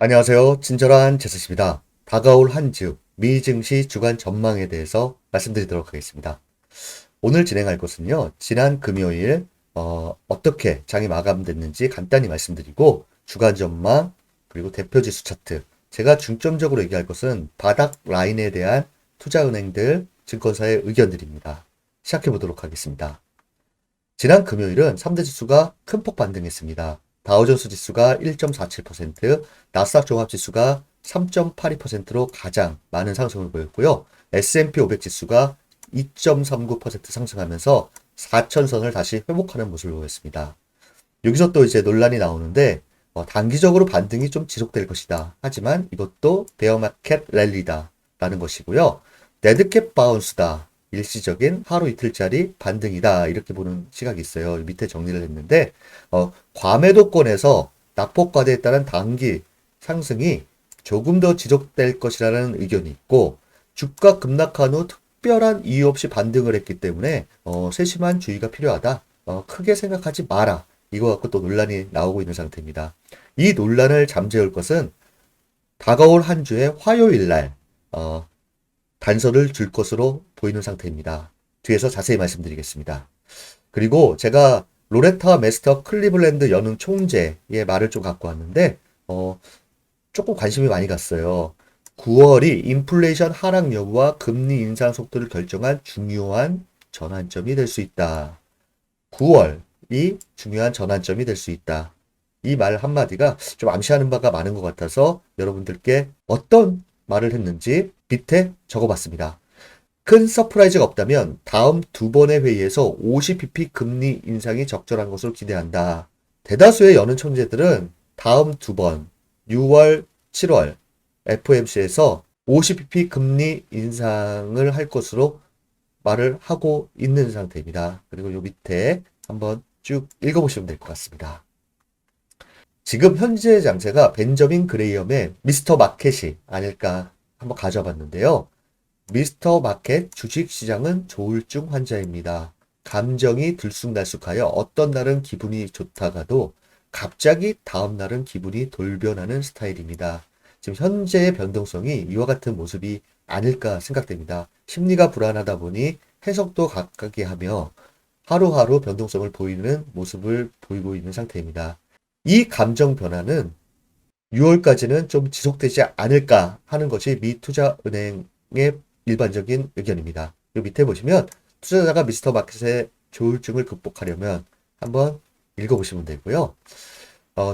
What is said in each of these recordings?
안녕하세요. 친절한 제스입니다. 다가올 한 주 미 증시 주간 전망에 대해서 말씀드리도록 하겠습니다. 오늘 진행할 것은요, 지난 금요일 떻게 장이 마감됐는지 간단히 말씀드리고 주간 전망 그리고 대표 지수 차트. 제가 중점적으로 얘기할 것은 바닥 라인에 대한 투자은행들, 증권사의 의견들입니다. 시작해 보도록 하겠습니다. 지난 금요일은 3대 지수가 큰 폭 반등했습니다. 다우존스 지수가 1.47%, 나스닥 종합지수가 3.82%로 가장 많은 상승을 보였고요. S&P 500 지수가 2.39% 상승하면서 4천선을 다시 회복하는 모습을 보였습니다. 여기서 또 이제 논란이 나오는데 단기적으로 반등이 좀 지속될 것이다. 하지만 이것도 베어마켓 랠리다 라는 것이고요. 데드캣 바운스다. 일시적인 하루 이틀짜리 반등이다. 이렇게 보는 시각이 있어요. 밑에 정리를 했는데 과매도권에서 낙폭과대에 따른 단기 상승이 조금 더 지속될 것이라는 의견이 있고 주가 급락한 후 특별한 이유 없이 반등을 했기 때문에 세심한 주의가 필요하다. 크게 생각하지 마라. 이거 갖고 또 논란이 나오고 있는 상태입니다. 이 논란을 잠재울 것은 다가올 한 주의 화요일 날 단서를 줄 것으로 보이는 상태입니다. 뒤에서 자세히 말씀드리겠습니다. 그리고 제가 로레타 메스터 클리블랜드 연은 총재의 말을 좀 갖고 왔는데 조금 관심이 많이 갔어요. 9월이 인플레이션 하락 여부와 금리 인상 속도를 결정한 중요한 전환점이 될 수 있다. 9월이 중요한 전환점이 될 수 있다. 이 말 한마디가 좀 암시하는 바가 많은 것 같아서 여러분들께 어떤 말을 했는지 밑에 적어봤습니다. 큰 서프라이즈가 없다면 다음 두 번의 회의에서 50bp 금리 인상이 적절한 것으로 기대한다. 대다수의 연은 총재들은 다음 두 번, 6월, 7월 FOMC에서 50bp 금리 인상을 할 것으로 말을 하고 있는 상태입니다. 그리고 요 밑에 한번 쭉 읽어보시면 될 것 같습니다. 지금 현재 장세가 벤저민 그레이엄의 미스터 마켓이 아닐까 한번 가져와 봤는데요. 미스터 마켓 주식시장은 조울증 환자입니다. 감정이 들쑥날쑥하여 어떤 날은 기분이 좋다가도 갑자기 다음 날은 기분이 돌변하는 스타일입니다. 지금 현재의 변동성이 이와 같은 모습이 아닐까 생각됩니다. 심리가 불안하다 보니 해석도 각각이 하며 하루하루 변동성을 보이는 모습을 보이고 있는 상태입니다. 이 감정 변화는 6월까지는 좀 지속되지 않을까 하는 것이 미 투자은행의 일반적인 의견입니다. 이 밑에 보시면 투자자가 미스터 마켓의 조울증을 극복하려면 한번 읽어보시면 되고요.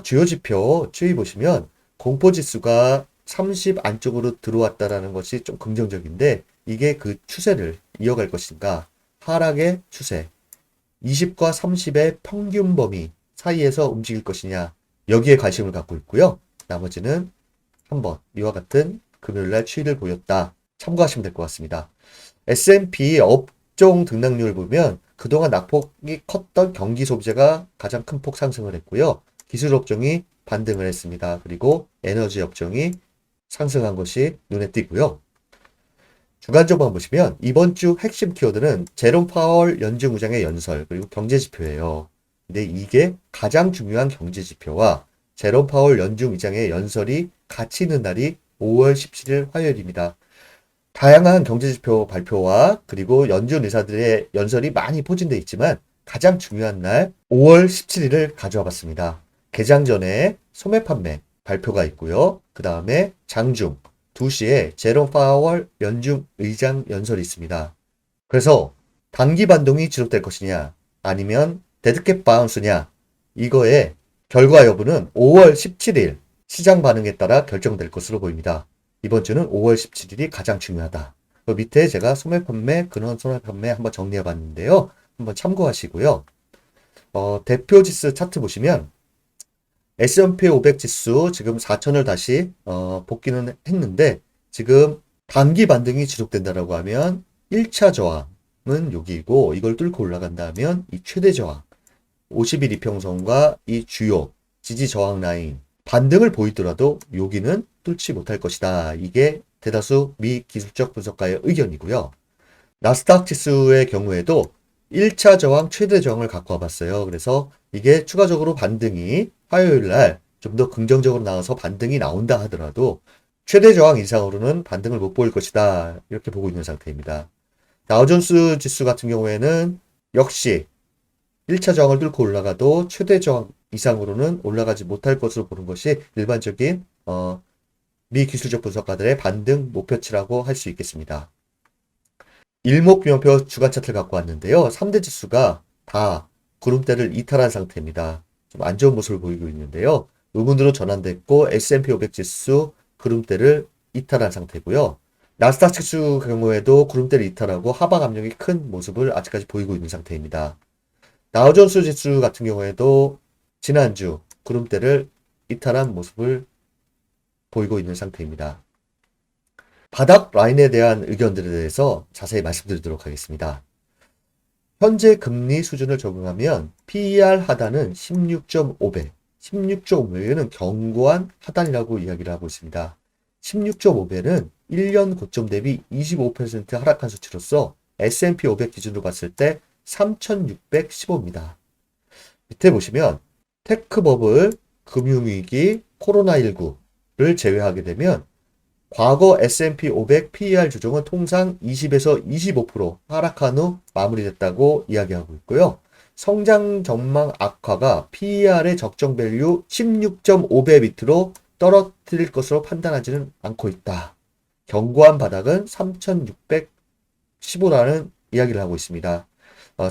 주요 지표 추이 보시면 공포지수가 30 안쪽으로 들어왔다라는 것이 좀 긍정적인데 이게 그 추세를 이어갈 것인가 하락의 추세 20과 30의 평균 범위 사이에서 움직일 것이냐 여기에 관심을 갖고 있고요. 나머지는 한번 이와 같은 금요일날 추이를 보였다. 참고하시면 될 것 같습니다. S&P 업종 등락률 보면 그동안 낙폭이 컸던 경기 소비재가 가장 큰 폭 상승을 했고요. 기술 업종이 반등을 했습니다. 그리고 에너지 업종이 상승한 것이 눈에 띄고요. 주간적으로 보시면 이번 주 핵심 키워드는 제롬 파월 연준 의장의 연설 그리고 경제 지표예요. 근데 이게 가장 중요한 경제 지표와 제롬 파월 연준 의장의 연설이 같이 있는 날이 5월 17일 화요일입니다. 다양한 경제지표 발표와 그리고 연준 의사들의 연설이 많이 포진되어 있지만 가장 중요한 날 5월 17일을 가져와 봤습니다. 개장 전에 소매 판매 발표가 있고요. 그 다음에 장중 2시에 제롬 파월 연준 의장 연설이 있습니다. 그래서 단기 반동이 지속될 것이냐 아니면 데드캣 바운스냐 이거의 결과 여부는 5월 17일 시장 반응에 따라 결정될 것으로 보입니다. 이번 주는 5월 17일이 가장 중요하다. 그 밑에 제가 소매 판매, 근원 소매 판매 한번 정리해 봤는데요. 한번 참고하시고요. 대표 지수 차트 보시면 S&P 500 지수 지금 4천을 다시 복귀는 했는데 지금 단기 반등이 지속된다라고 하면 1차 저항은 여기이고 이걸 뚫고 올라간다면 이 최대 저항 50일 이평선과 이 주요 지지 저항 라인 반등을 보이더라도 여기는 뚫지 못할 것이다. 이게 대다수 미 기술적 분석가의 의견이고요. 나스닥 지수의 경우에도 1차 저항, 최대 저항을 갖고 와봤어요. 그래서 이게 추가적으로 반등이 화요일 날 좀 더 긍정적으로 나와서 반등이 나온다 하더라도 최대 저항 이상으로는 반등을 못 보일 것이다. 이렇게 보고 있는 상태입니다. 다우존스 지수 같은 경우에는 역시 1차 저항을 뚫고 올라가도 최대 저항 이상으로는 올라가지 못할 것으로 보는 것이 일반적인 미기술적 분석가들의 반등 목표치라고 할 수 있겠습니다. 일목균형표 주간 차트를 갖고 왔는데요. 3대 지수가 다 구름대를 이탈한 상태입니다. 좀 안 좋은 모습을 보이고 있는데요. 의문으로 전환됐고 S&P 500 지수 구름대를 이탈한 상태고요. 나스닥 지수 경우에도 구름대를 이탈하고 하방 압력이 큰 모습을 아직까지 보이고 있는 상태입니다. 다우존스 지수 같은 경우에도 지난주 구름대를 이탈한 모습을 보이고 있는 상태입니다. 바닥 라인에 대한 의견들에 대해서 자세히 말씀드리도록 하겠습니다. 현재 금리 수준을 적용하면 PER 하단은 16.5배, 16.5배는 견고한 하단이라고 이야기를 하고 있습니다. 16.5배는 1년 고점 대비 25% 하락한 수치로서 S&P 500 기준으로 봤을 때 3,615입니다. 밑에 보시면 테크버블, 금융위기, 코로나19를 제외하게 되면 과거 S&P 500 PER 조정은 통상 20에서 25% 하락한 후 마무리됐다고 이야기하고 있고요. 성장 전망 악화가 PER의 적정 밸류 16.5배 밑으로 떨어뜨릴 것으로 판단하지는 않고 있다. 견고한 바닥은 3,615라는 이야기를 하고 있습니다.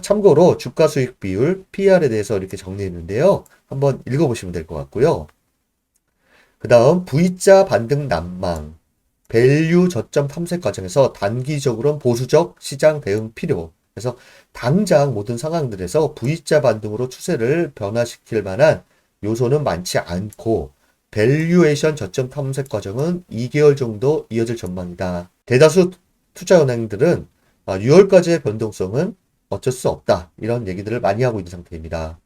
참고로 주가 수익 비율 PER에 대해서 이렇게 정리했는데요. 한번 읽어보시면 될 것 같고요. 그 다음 V자 반등 난망, 밸류 저점 탐색 과정에서 단기적으로는 보수적 시장 대응 필요. 그래서 당장 모든 상황들에서 V자 반등으로 추세를 변화시킬 만한 요소는 많지 않고 밸류에이션 저점 탐색 과정은 2개월 정도 이어질 전망이다. 대다수 투자은행들은 6월까지의 변동성은 어쩔 수 없다. 이런 얘기들을 많이 하고 있는 상태입니다.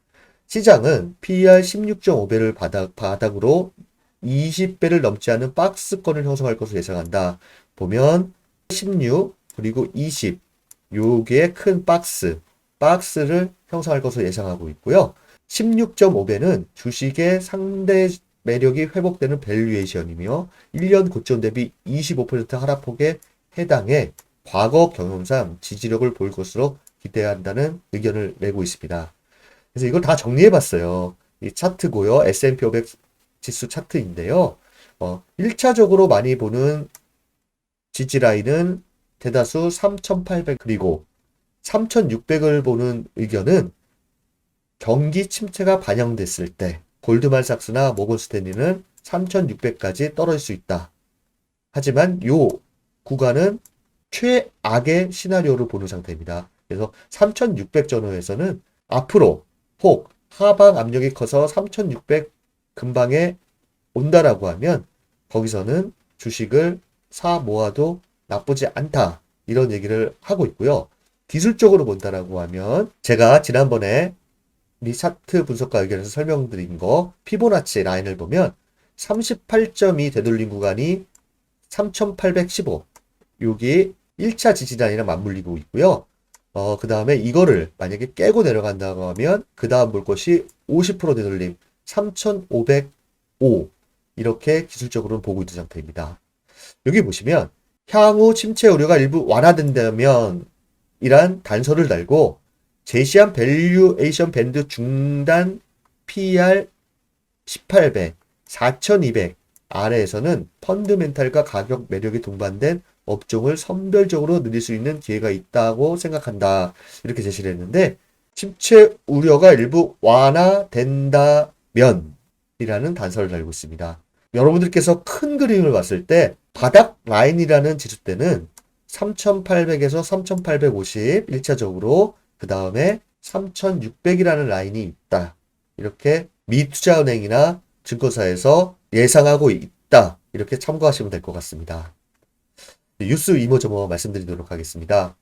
시장은 PER 16.5배를 바닥으로 20배를 넘지 않은 박스권을 형성할 것으로 예상한다. 보면 16 그리고 20 요게 큰 박스를 형성할 것으로 예상하고 있고요. 16.5배는 주식의 상대 매력이 회복되는 밸류에이션이며 1년 고점 대비 25% 하락폭에 해당해 과거 경험상 지지력을 보일 것으로 기대한다는 의견을 내고 있습니다. 그래서 이걸 다 정리해봤어요. 이 차트고요. S&P 500 지수 차트인데요. 1차적으로 많이 보는 지지라인은 대다수 3,800 그리고 3,600을 보는 의견은 경기 침체가 반영됐을 때 골드만삭스나 모건스탠리는 3,600까지 떨어질 수 있다. 하지만 요 구간은 최악의 시나리오를 보는 상태입니다. 그래서 3,600 전후에서는 앞으로 혹 하방 압력이 커서 3,600 근방에 온다라고 하면 거기서는 주식을 사 모아도 나쁘지 않다. 이런 얘기를 하고 있고요. 기술적으로 본다라고 하면 제가 지난번에 미 차트 분석가 의견에서 설명드린 거 피보나치 라인을 보면 38점이 되돌린 구간이 3,815 여기 1차 지지단이랑 맞물리고 있고요. 그 다음에 이거를 만약에 깨고 내려간다고 하면 그 다음 볼 것이 50% 되돌림 3,505 이렇게 기술적으로는 보고 있는 상태입니다. 여기 보시면 향후 침체 우려가 일부 완화된다면 이란 단서를 달고 제시한 밸류에이션 밴드 중단 PER 18배 4,200 아래에서는 펀드멘탈과 가격 매력이 동반된 업종을 선별적으로 늘릴 수 있는 기회가 있다고 생각한다. 이렇게 제시를 했는데 침체 우려가 일부 완화된다면 이라는 단서를 달고 있습니다. 여러분들께서 큰 그림을 봤을 때 바닥 라인이라는 지수 때는 3,800에서 3,850 1차적으로 그 다음에 3,600이라는 라인이 있다. 이렇게 미투자은행이나 증권사에서 예상하고 있다. 이렇게 참고하시면 될 것 같습니다. 뉴스 이모저모 말씀드리도록 하겠습니다.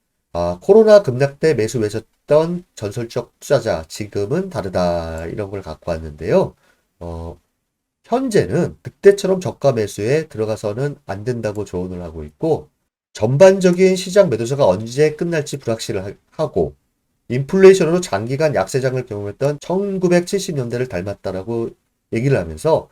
코로나 급락 때 매수 외쳤던 전설적 투자자 지금은 다르다. 이런 걸 갖고 왔는데요. 현재는 그때처럼 저가 매수에 들어가서는 안 된다고 조언을 하고 있고 전반적인 시장 매도세가 언제 끝날지 불확실하고 인플레이션으로 장기간 약세장을 경험했던 1970년대를 닮았다라고 얘기를 하면서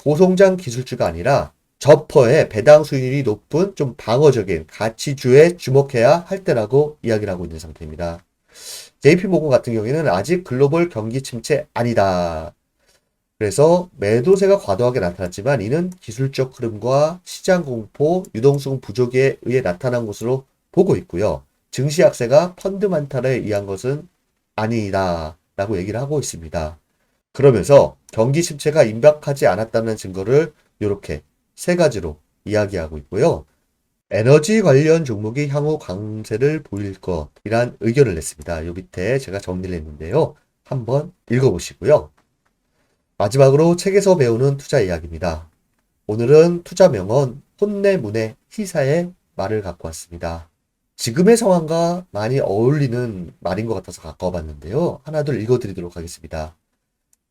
고성장 기술주가 아니라 저퍼의 배당 수익률이 높은 좀 방어적인 가치주에 주목해야 할 때라고 이야기를 하고 있는 상태입니다. JP모건 같은 경우에는 아직 글로벌 경기 침체 아니다. 그래서 매도세가 과도하게 나타났지만 이는 기술적 흐름과 시장 공포, 유동성 부족에 의해 나타난 것으로 보고 있고요. 증시 약세가 펀드 만탈에 의한 것은 아니다 라고 얘기를 하고 있습니다. 그러면서 경기 침체가 임박하지 않았다는 증거를 이렇게 세 가지로 이야기하고 있고요. 에너지 관련 종목이 향후 강세를 보일 것이란 의견을 냈습니다. 요 밑에 제가 정리를 했는데요. 한번 읽어보시고요. 마지막으로 책에서 배우는 투자 이야기입니다. 오늘은 투자 명언 혼내문의 희사의 말을 갖고 왔습니다. 지금의 상황과 많이 어울리는 말인 것 같아서 갖고 와봤는데요. 하나둘 읽어드리도록 하겠습니다.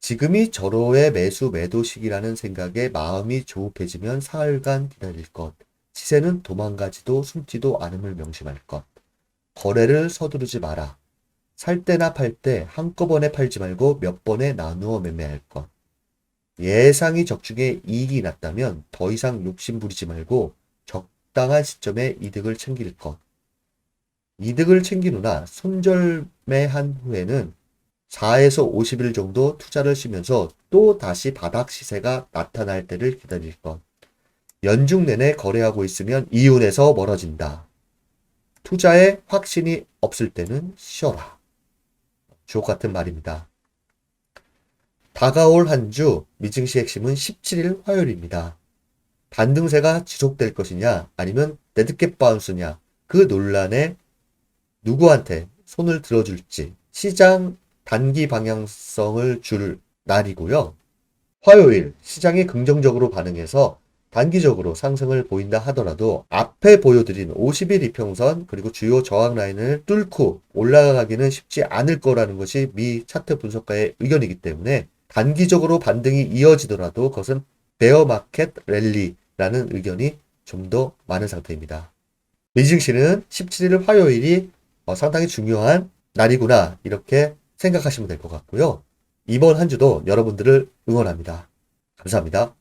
지금이 절호의 매수 매도 시기라는 생각에 마음이 조급해지면 사흘간 기다릴 것. 시세는 도망가지도 숨지도 않음을 명심할 것. 거래를 서두르지 마라. 살 때나 팔 때 한꺼번에 팔지 말고 몇 번에 나누어 매매할 것. 예상이 적중에 이익이 났다면 더 이상 욕심 부리지 말고 적당한 시점에 이득을 챙길 것. 이득을 챙긴 후나 손절매한 후에는 4에서 50일 정도 투자를 쉬면서 또 다시 바닥 시세가 나타날 때를 기다릴 것. 연중 내내 거래하고 있으면 이윤에서 멀어진다. 투자에 확신이 없을 때는 쉬어라. 주옥 같은 말입니다. 다가올 한 주 미증시 핵심은 17일 화요일입니다. 반등세가 지속될 것이냐 아니면 데드캣 바운스냐 그 논란에 누구한테 손을 들어줄지 시장 단기 방향성을 줄 날이고요. 화요일 시장이 긍정적으로 반응해서 단기적으로 상승을 보인다 하더라도 앞에 보여드린 50일 이평선 그리고 주요 저항 라인을 뚫고 올라가기는 쉽지 않을 거라는 것이 미 차트 분석가의 의견이기 때문에 단기적으로 반등이 이어지더라도 그것은 베어마켓 랠리라는 의견이 좀 더 많은 상태입니다. 미증시는 17일 화요일이 상당히 중요한 날이구나 이렇게 생각하시면 될 것 같고요. 이번 한 주도 여러분들을 응원합니다. 감사합니다.